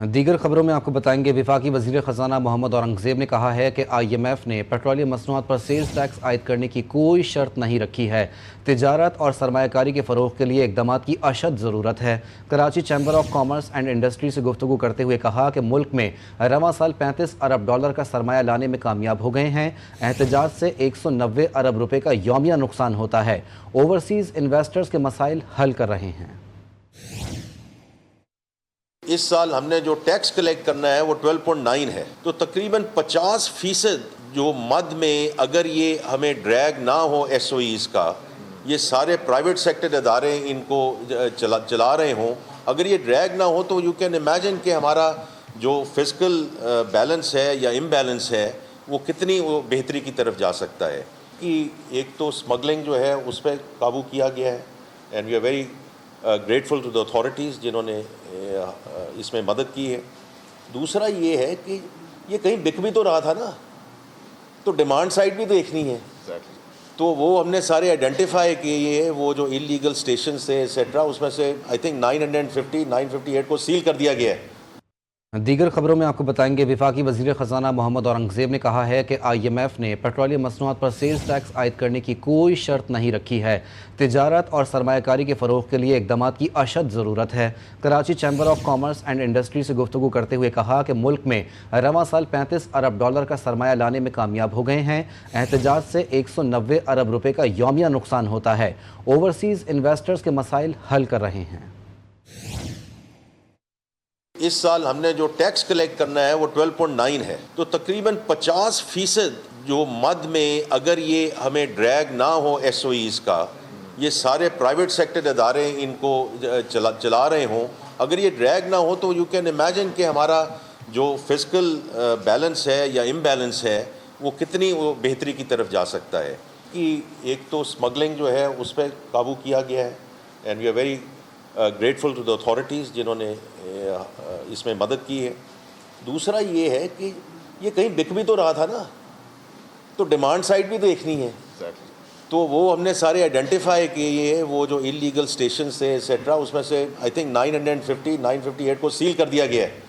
دیگر خبروں میں آپ کو بتائیں گے وفاقی وزیر خزانہ محمد اورنگزیب نے کہا ہے کہ آئی ایم ایف نے پیٹرولیم مصنوعات پر سیلز ٹیکس عائد کرنے کی کوئی شرط نہیں رکھی ہے۔ تجارت اور سرمایہ کاری کے فروغ کے لیے اقدامات کی اشد ضرورت ہے۔ Karachi chamber of commerce and industry سے گفتگو کرتے ہوئے کہا کہ ملک میں رواں سال $35 ارب کا سرمایہ لانے میں کامیاب ہو گئے ہیں۔ احتجاج سے 190 ارب روپے کا یومیہ نقصان ہوتا ہے۔ اوورسیز انویسٹرز کے مسائل حل کر رہے ہیں۔ اس سال ہم نے جو ٹیکس کلیکٹ کرنا ہے وہ 12.9 ہے، تو تقریباً 50% جو مد میں اگر یہ ہمیں ڈریگ نہ ہو ایس او ایز کا، یہ سارے پرائیویٹ سیکٹر ادارے ان کو چلا رہے ہوں، اگر یہ ڈریگ نہ ہو تو یو کین امیجن کہ ہمارا جو فزیکل بیلنس ہے یا امبیلنس ہے وہ کتنی بہتری کی طرف جا سکتا ہے۔ کہ ایک تو اسمگلنگ جو ہے اس پہ قابو کیا گیا ہے، and we are very grateful to the authorities جنہوں نے اس میں مدد کی ہے۔ دوسرا یہ ہے کہ یہ کہیں بک بھی تو رہا تھا نا، تو ڈیمانڈ سائڈ بھی دیکھنی ہے، تو وہ ہم نے سارے آئیڈینٹیفائی کیے ہیں۔ وہ جو انلیگل اسٹیشنز تھے ایٹسیٹرا، اس میں سے آئی تھنک 958 کو سیل کر دیا گیا ہے۔ دیگر خبروں میں آپ کو بتائیں گے وفاقی وزیر خزانہ محمد اورنگزیب نے کہا ہے کہ آئی ایم ایف نے پیٹرولیم مصنوعات پر سیلز ٹیکس عائد کرنے کی کوئی شرط نہیں رکھی ہے۔ تجارت اور سرمایہ کاری کے فروغ کے لیے اقدامات کی اشد ضرورت ہے۔ Karachi chamber of commerce and industry سے گفتگو کرتے ہوئے کہا کہ ملک میں رواں سال $35 ارب کا سرمایہ لانے میں کامیاب ہو گئے ہیں۔ احتجاج سے 190 ارب روپے کا یومیہ نقصان ہوتا ہے۔ اوورسیز انویسٹرز کے مسائل حل کر رہے ہیں۔ اس سال ہم نے جو ٹیکس کلیکٹ کرنا ہے وہ 12.9 ہے، تو تقریباً 50% جو مد میں اگر یہ ہمیں ڈریگ نہ ہو ایس او ایز کا، یہ سارے پرائیویٹ سیکٹر ادارے ان کو چلا رہے ہوں، اگر یہ ڈریگ نہ ہو تو یو کین امیجن کہ ہمارا جو فزیکل بیلنس ہے یا امبیلنس ہے وہ کتنی بہتری کی طرف جا سکتا ہے۔ کہ ایک تو اسمگلنگ جو ہے اس پہ قابو کیا گیا ہے، and we are very grateful to the authorities جنہوں نے اس میں مدد کی ہے۔ دوسرا یہ ہے کہ یہ کہیں بک بھی تو رہا تھا نا، تو ڈیمانڈ سائڈ بھی دیکھنی ہے، تو وہ ہم نے سارے آئیڈینٹیفائی کیے ہیں۔ وہ جو انلیگل اسٹیشنز تھے ایٹسیٹرا، اس میں سے آئی تھنک 958 کو سیل کر دیا گیا ہے۔